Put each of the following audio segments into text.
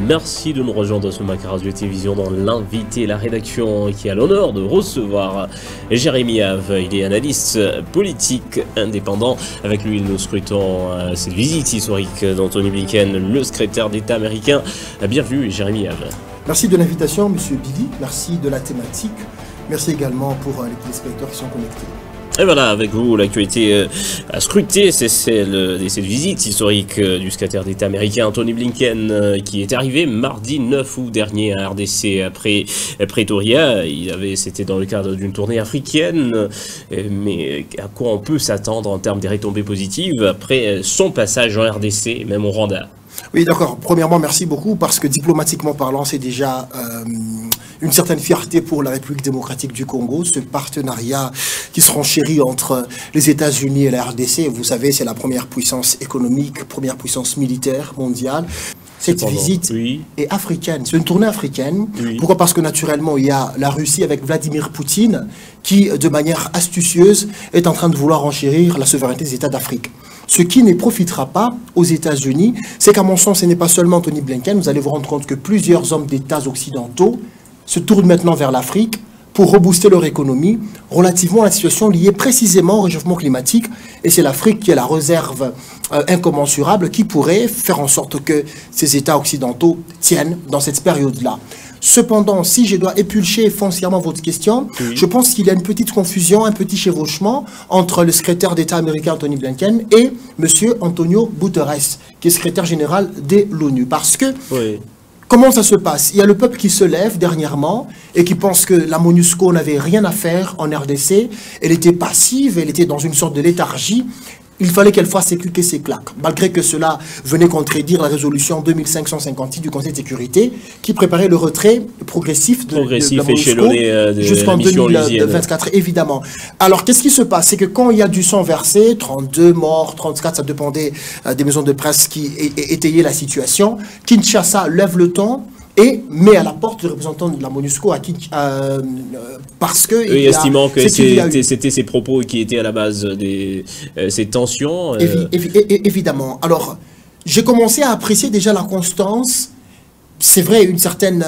merci de nous rejoindre sur Mac Radio Télévision dans l'invité, la rédaction qui a l'honneur de recevoir Jérémy Have. Il est analyste politique indépendant. Avec lui, nous scrutons cette visite historique d'Anthony Blinken, le secrétaire d'État américain. Bienvenue, Jérémy Have. Merci de l'invitation, Monsieur Billy. Merci de la thématique. Merci également pour les téléspectateurs qui sont connectés. Et voilà, avec vous, l'actualité à scruter, c'est celle de cette visite historique du secrétaire d'État américain Anthony Blinken qui est arrivé mardi 9 août dernier à RDC après Pretoria. C'était dans le cadre d'une tournée africaine, mais à quoi on peut s'attendre en termes des retombées positives après son passage en RDC et même au Rwanda? Oui, d'accord. Premièrement, merci beaucoup parce que diplomatiquement parlant, c'est déjà une certaine fierté pour la République démocratique du Congo, ce partenariat qui se renchérit entre les États-Unis et la RDC. Vous savez, c'est la première puissance économique, première puissance militaire mondiale. Cette visite est africaine, c'est une tournée africaine. Oui. Pourquoi? Parce que naturellement, il y a la Russie avec Vladimir Poutine qui, de manière astucieuse, est en train de vouloir enchérir la souveraineté des États d'Afrique. Ce qui ne profitera pas aux États-Unis, c'est qu'à mon sens, ce n'est pas seulement Anthony Blinken. Vous allez vous rendre compte que plusieurs hommes d'États occidentaux se tournent maintenant vers l'Afrique pour rebooster leur économie relativement à la situation liée précisément au réchauffement climatique. Et c'est l'Afrique qui est la réserve incommensurable qui pourrait faire en sorte que ces États occidentaux tiennent dans cette période-là. Cependant, si je dois épulcher foncièrement votre question, je pense qu'il y a une petite confusion, un petit chevauchement entre le secrétaire d'État américain Anthony Blinken et M. Antonio Guterres, qui est secrétaire général de l'ONU. Parce que, comment ça se passe? Il y a le peuple qui se lève dernièrement et qui pense que la MONUSCO n'avait rien à faire en RDC. Elle était passive, elle était dans une sorte de léthargie. Il fallait qu'elle fasse ses claques, malgré que cela venait contredire la résolution 2556 du Conseil de sécurité qui préparait le retrait progressif de la MONUSCO jusqu'en 2024, évidemment. Alors, qu'est-ce qui se passe? C'est que quand il y a du sang versé, 32 morts, 34, ça dépendait des maisons de presse qui étayaient la situation, Kinshasa lève le ton et met à la porte le représentant de la MONUSCO parce que... estimant que c'était ses propos qui étaient à la base de ces tensions. Évidemment. Alors, j'ai commencé à apprécier déjà la constance. C'est vrai, une certaine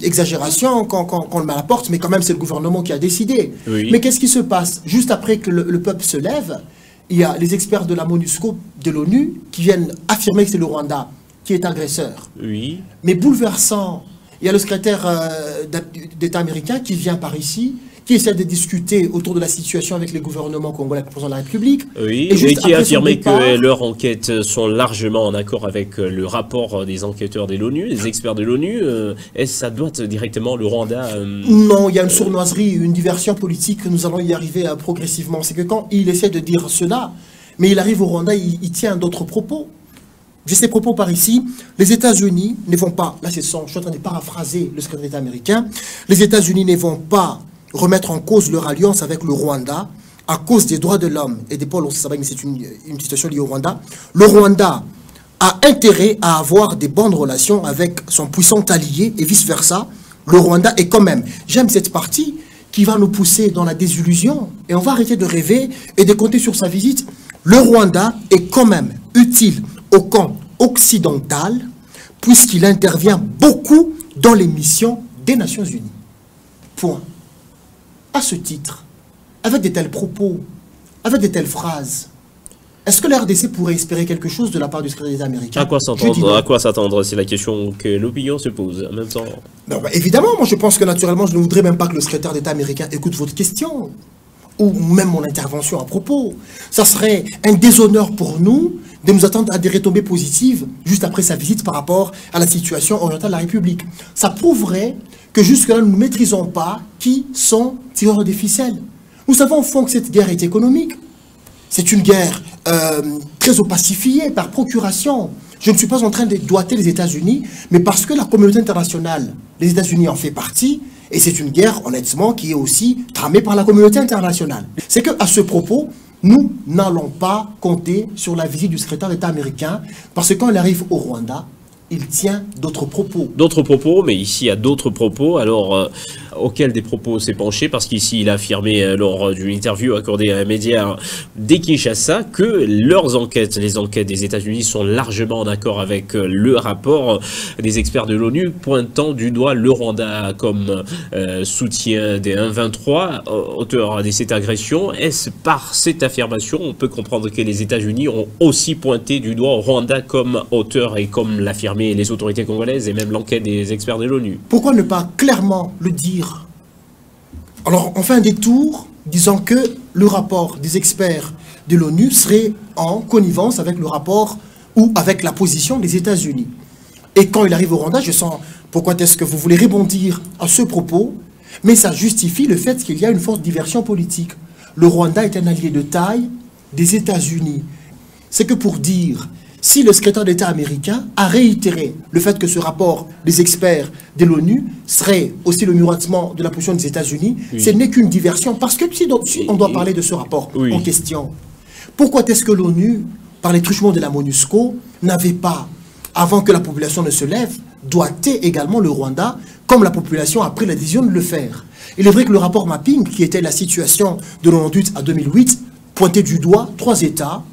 exagération quand on le met à la porte, mais quand même, c'est le gouvernement qui a décidé. Mais qu'est-ce qui se passe? Juste après que le peuple se lève, il y a les experts de la MONUSCO, de l'ONU, qui viennent affirmer que c'est le Rwanda qui est agresseur. Mais bouleversant, il y a le secrétaire d'État américain qui vient par ici, qui essaie de discuter autour de la situation avec les gouvernements congolais, le président de la République. Et qui a affirmé que leurs enquêtes sont largement en accord avec le rapport des enquêteurs de l'ONU, des experts de l'ONU. Est-ce que ça doit être directement le Rwanda Non, il y a une sournoiserie, une diversion politique, nous allons y arriver progressivement. C'est que quand il essaie de dire cela, mais il arrive au Rwanda, il tient d'autres propos. J'ai ces propos par ici. Les États-Unis ne vont pas, là je suis en train de paraphraser le secrétaire d'État américain, les États-Unis ne vont pas remettre en cause leur alliance avec le Rwanda à cause des droits de l'homme et des pôles, c'est une situation liée au Rwanda. Le Rwanda a intérêt à avoir des bonnes relations avec son puissant allié et vice-versa. Le Rwanda est quand même, j'aime cette partie qui va nous pousser dans la désillusion et on va arrêter de rêver et de compter sur sa visite. Le Rwanda est quand même utile au camp occidental, puisqu'il intervient beaucoup dans les missions des Nations Unies. Point. À ce titre, avec de tels propos, avec de telles phrases, est-ce que la RDC pourrait espérer quelque chose de la part du secrétaire d'État américain? À quoi s'attendre? C'est la question que l'opinion se pose en même temps. Non, évidemment, moi je pense que naturellement, je ne voudrais même pas que le secrétaire d'État américain écoute votre question, ou même mon intervention à propos. Ça serait un déshonneur pour nous de nous attendre à des retombées positives juste après sa visite par rapport à la situation orientale de la République. Ça prouverait que jusque-là, nous ne maîtrisons pas qui sont tireurs des ficelles. Nous savons au fond que cette guerre est économique. C'est une guerre très opacifiée par procuration. Je ne suis pas en train de doiter les États-Unis, mais parce que la communauté internationale, les États-Unis en fait partie, et c'est une guerre, honnêtement, qui est aussi tramée par la communauté internationale. C'est qu'à ce propos, nous n'allons pas compter sur la visite du secrétaire d'État américain, parce que quand il arrive au Rwanda, il tient d'autres propos. D'autres propos, mais ici il y a d'autres propos. Alors, auquel des propos s'est penché, parce qu'ici il a affirmé lors d'une interview accordée à un média des Kinshasa que leurs enquêtes, les enquêtes des États-Unis sont largement d'accord avec le rapport des experts de l'ONU pointant du doigt le Rwanda comme soutien des 1-23, auteur de cette agression. Est-ce par cette affirmation on peut comprendre que les États-Unis ont aussi pointé du doigt Rwanda comme auteur, et comme l'affirmaient les autorités congolaises et même l'enquête des experts de l'ONU? Pourquoi ne pas clairement le dire? Alors, on fait un détour disant que le rapport des experts de l'ONU serait en connivence avec le rapport ou avec la position des États-Unis. Et quand il arrive au Rwanda, je sens pourquoi est-ce que vous voulez rebondir à ce propos, mais ça justifie le fait qu'il y a une forte diversion politique. Le Rwanda est un allié de taille des États-Unis. C'est que pour dire, si le secrétaire d'État américain a réitéré le fait que ce rapport des experts de l'ONU serait aussi le miroitement de la position des États-Unis, oui, ce n'est qu'une diversion. Parce que si on doit parler de ce rapport en question, pourquoi est-ce que l'ONU, par les truchements de la MONUSCO, n'avait pas, avant que la population ne se lève, doigté également le Rwanda, comme la population a pris la décision de le faire? Il est vrai que le rapport Mapping, qui était la situation de 1998 à 2008, pointait du doigt 3 États,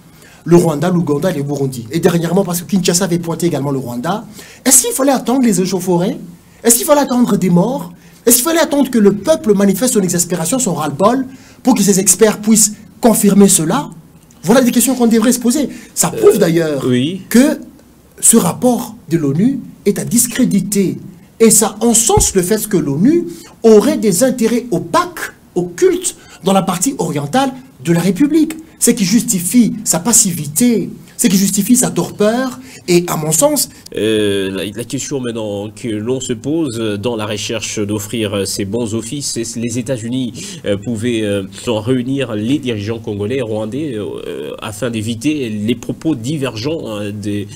le Rwanda, l'Ouganda et le Burundi. Et dernièrement, parce que Kinshasa avait pointé également le Rwanda, est-ce qu'il fallait attendre les échauffourées? Est-ce qu'il fallait attendre des morts? Est-ce qu'il fallait attendre que le peuple manifeste son exaspération, son ras-le-bol, pour que ces experts puissent confirmer cela? Voilà des questions qu'on devrait se poser. Ça prouve d'ailleurs que ce rapport de l'ONU est à discréditer. Et ça encense le fait que l'ONU aurait des intérêts opaques, occultes, dans la partie orientale de la République. Ce qui justifie sa passivité, ce qui justifie sa torpeur, et à mon sens... la question maintenant que l'on se pose dans la recherche d'offrir ces bons offices, c'est si les États-Unis pouvaient réunir les dirigeants congolais et rwandais afin d'éviter les propos divergents des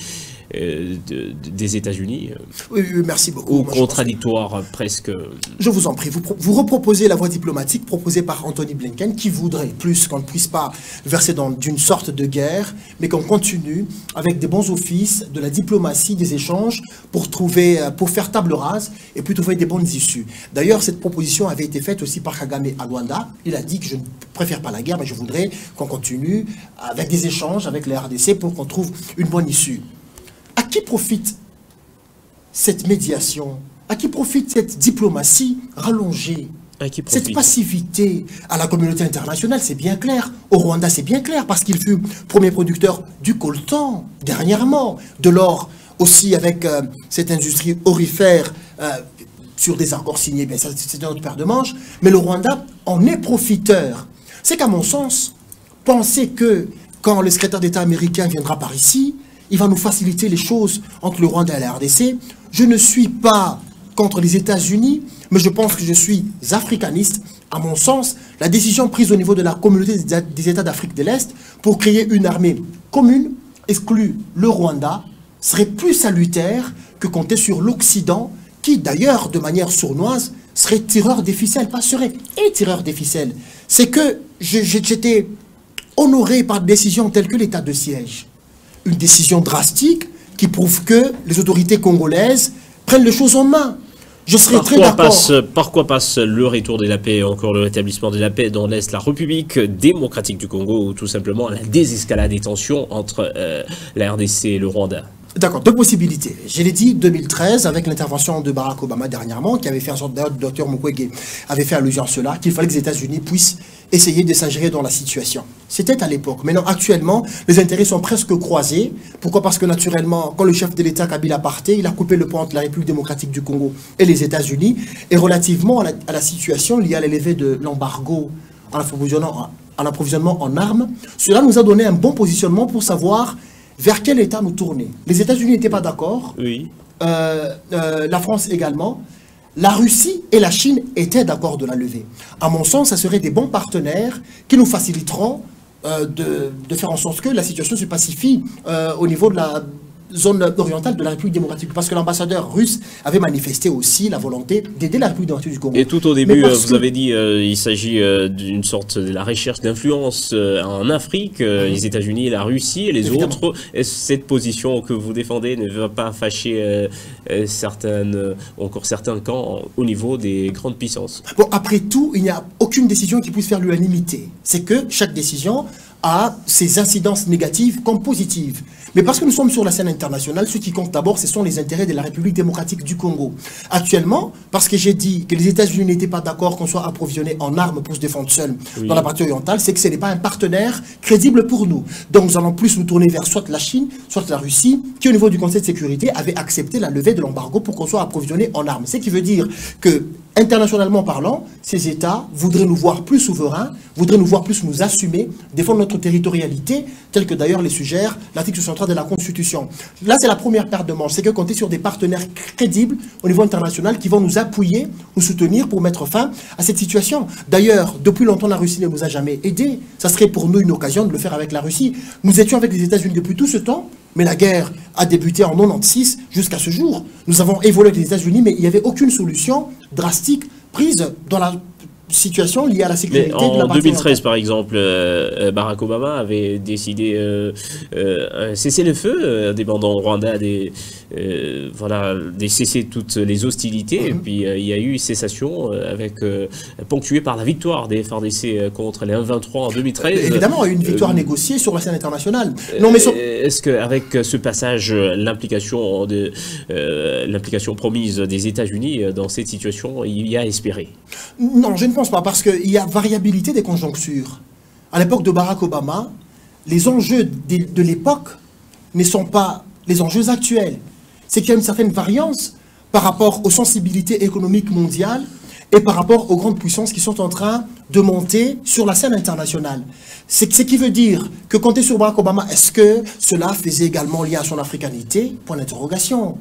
États-Unis. Oui, merci beaucoup. Ou contradictoire presque. Je vous en prie, vous reproposez la voie diplomatique proposée par Anthony Blinken, qui voudrait plus qu'on ne puisse pas verser dans d'une sorte de guerre, mais qu'on continue avec des bons offices, de la diplomatie, des échanges, pour faire table rase et puis trouver des bonnes issues. D'ailleurs, cette proposition avait été faite aussi par Kagame à Luanda. Il a dit que je ne préfère pas la guerre, mais je voudrais qu'on continue avec des échanges avec les RDC pour qu'on trouve une bonne issue. À qui profite cette médiation? À qui profite cette diplomatie rallongée? Cette passivité à la communauté internationale, c'est bien clair. Au Rwanda, c'est bien clair, parce qu'il fut premier producteur du coltan, dernièrement, de l'or aussi avec cette industrie aurifère sur des accords signés. Bien, c'est un autre paire de manches. Mais le Rwanda en est profiteur. C'est qu'à mon sens, penser que quand le secrétaire d'État américain viendra par ici, il va nous faciliter les choses entre le Rwanda et la RDC. Je ne suis pas contre les États-Unis, mais je pense que je suis africaniste. À mon sens, la décision prise au niveau de la communauté des États d'Afrique de l'Est pour créer une armée commune, exclut le Rwanda, serait plus salutaire que compter sur l'Occident, qui d'ailleurs, de manière sournoise, serait tireur des ficelles, pas serait, et tireur des ficelles. C'est que j'étais honoré par des décisions telles que l'état de siège. Une décision drastique qui prouve que les autorités congolaises prennent les choses en main. Je serais très d'accord. Par quoi passe le retour de la paix, encore le rétablissement de la paix dans l'Est, la République démocratique du Congo, ou tout simplement la désescalade des tensions entre la RDC et le Rwanda? D'accord, 2 possibilités. Je l'ai dit, 2013, avec l'intervention de Barack Obama dernièrement, qui avait fait en sorte, d'ailleurs, le Dr Mukwege avait fait allusion à cela, qu'il fallait que les États-Unis puissent essayer de s'ingérer dans la situation. C'était à l'époque. Maintenant, actuellement, les intérêts sont presque croisés. Pourquoi? Parce que naturellement, quand le chef de l'État Kabila partait, il a coupé le pont entre la République démocratique du Congo et les États-Unis. Et relativement à la situation liée à l'élevé de l'embargo en approvisionnement en armes, cela nous a donné un bon positionnement pour savoir vers quel État nous tourner. Les États-Unis n'étaient pas d'accord. Oui. La France également. La Russie et la Chine étaient d'accord de la lever. À mon sens, ça serait des bons partenaires qui nous faciliteront de faire en sorte que la situation se pacifie au niveau de zone orientale de la République démocratique, parce que l'ambassadeur russe avait manifesté aussi la volonté d'aider la République démocratique du Congo. Et tout au début, vous avez dit il s'agit d'une sorte de la recherche d'influence en Afrique, les États-Unis, la Russie et les autres. Cette position que vous défendez ne va pas fâcher encore certains camps au niveau des grandes puissances. Bon, après tout, il n'y a aucune décision qui puisse faire l'unanimité. C'est que chaque décision a ses incidences négatives comme positives. Mais parce que nous sommes sur la scène internationale, ce qui compte d'abord, ce sont les intérêts de la République démocratique du Congo. Actuellement, parce que j'ai dit que les États-Unis n'étaient pas d'accord qu'on soit approvisionné en armes pour se défendre seul dans la partie orientale, c'est que ce n'est pas un partenaire crédible pour nous. Donc nous allons plus nous tourner vers soit la Chine, soit la Russie, qui au niveau du Conseil de sécurité avait accepté la levée de l'embargo pour qu'on soit approvisionné en armes. Ce qui veut dire que, internationalement parlant, ces États voudraient nous voir plus souverains, voudraient nous voir plus nous assumer, défendre notre territorialité, tel que d'ailleurs les suggère l'article 63 de la Constitution. Là, c'est la première paire de manches, c'est que compter sur des partenaires crédibles au niveau international qui vont nous appuyer, nous soutenir pour mettre fin à cette situation. D'ailleurs, depuis longtemps, la Russie ne nous a jamais aidés. Ça serait pour nous une occasion de le faire avec la Russie. Nous étions avec les États-Unis depuis tout ce temps, mais la guerre a débuté en 96 jusqu'à ce jour. Nous avons évolué avec les États-Unis, mais il n'y avait aucune solution drastique prise dans la situation liée à la sécurité. Mais en 2013, par exemple, Barack Obama avait décidé un cessez-le-feu demandant au Rwanda de cesser toutes les hostilités. Et puis il y a eu cessation ponctuée par la victoire des FARDC contre les M23 en 2013. Évidemment, une victoire négociée sur la scène internationale. Est-ce qu'avec ce passage, l'implication promise des États-Unis dans cette situation, il y a espéré? Non, je ne pense pas, parce qu'il y a variabilité des conjonctures. À l'époque de Barack Obama, les enjeux de l'époque ne sont pas les enjeux actuels. C'est qu'il y a une certaine variance par rapport aux sensibilités économiques mondiales et par rapport aux grandes puissances qui sont en train de monter sur la scène internationale. Ce qui veut dire que compter sur Barack Obama, est-ce que cela faisait également lien à son africanité? Point d'interrogation.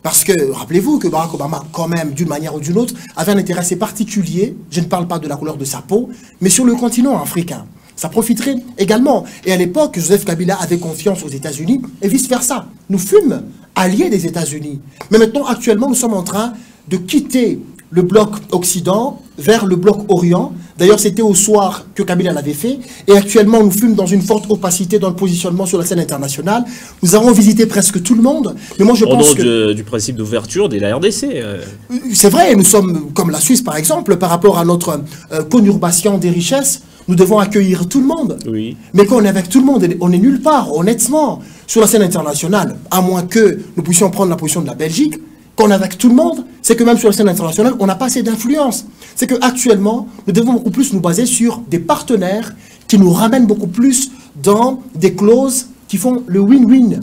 Parce que, rappelez-vous que Barack Obama, quand même, d'une manière ou d'une autre, avait un intérêt assez particulier, je ne parle pas de la couleur de sa peau, mais sur le continent africain. Ça profiterait également. Et à l'époque, Joseph Kabila avait confiance aux États-Unis et vice-versa. Nous fûmes alliés des États-Unis. Mais maintenant, actuellement, nous sommes en train de quitter le bloc Occident vers le bloc Orient. D'ailleurs, c'était au soir que Kabila l'avait fait. Et actuellement, nous fûmes dans une forte opacité dans le positionnement sur la scène internationale. Nous avons visité presque tout le monde. Mais moi, je pense du principe d'ouverture de la RDC. C'est vrai, nous sommes comme la Suisse, par exemple, par rapport à notre conurbation des richesses. Nous devons accueillir tout le monde. Oui. Mais quand on est avec tout le monde, on n'est nulle part, honnêtement, sur la scène internationale, à moins que nous puissions prendre la position de la Belgique. Quand on est avec tout le monde, c'est que même sur la scène internationale, on n'a pas assez d'influence. C'est qu'actuellement, nous devons beaucoup plus nous baser sur des partenaires qui nous ramènent beaucoup plus dans des clauses qui font le win-win.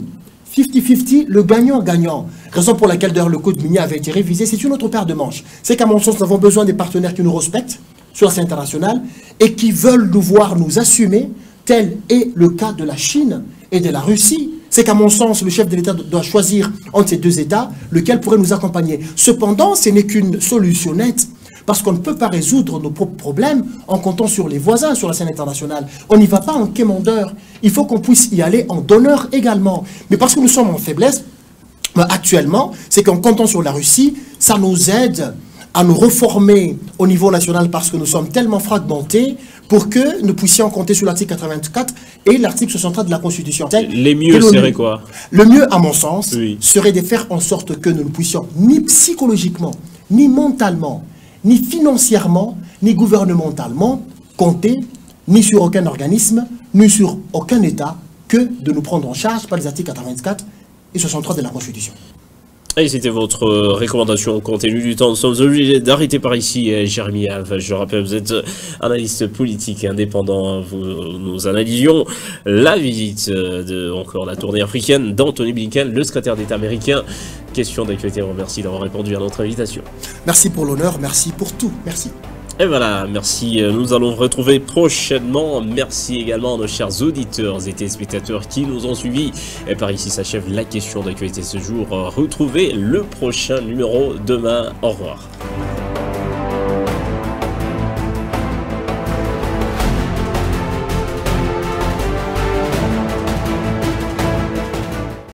50-50, le gagnant-gagnant. Raison pour laquelle d'ailleurs le code minier avait été révisé, c'est une autre paire de manches. C'est qu'à mon sens, nous avons besoin des partenaires qui nous respectent sur la scène internationale et qui veulent nous voir nous assumer, tel est le cas de la Chine et de la Russie. C'est qu'à mon sens, le chef de l'État doit choisir entre ces deux États, lequel pourrait nous accompagner. Cependant, ce n'est qu'une solution nette, parce qu'on ne peut pas résoudre nos propres problèmes en comptant sur les voisins sur la scène internationale. On n'y va pas en quémandeur. Il faut qu'on puisse y aller en donneur également. Mais parce que nous sommes en faiblesse, actuellement, c'est qu'en comptant sur la Russie, ça nous aide à nous reformer au niveau national parce que nous sommes tellement fragmentés pour que nous puissions compter sur l'article 84 et l'article 63 de la Constitution. Les mieux serait quoi? Le mieux, à mon sens, serait de faire en sorte que nous ne puissions ni psychologiquement, ni mentalement, ni financièrement, ni gouvernementalement compter ni sur aucun organisme, ni sur aucun État que de nous prendre en charge par les articles 84 et 63 de la Constitution. Et c'était votre recommandation compte tenu du temps. Nous sommes obligés d'arrêter par ici, Jérémy Have. Je rappelle, vous êtes analyste politique indépendant. Nous analysions la visite de la tournée africaine d'Anthony Blinken, le secrétaire d'État américain. Question d'actualité, remercie d'avoir répondu à notre invitation. Merci pour l'honneur, merci pour tout. Merci. Et voilà, merci. Nous allons retrouver prochainement. Merci également à nos chers auditeurs et téléspectateurs qui nous ont suivis. Et par ici s'achève la question d'actualité ce jour. Retrouvez le prochain numéro demain. Au revoir.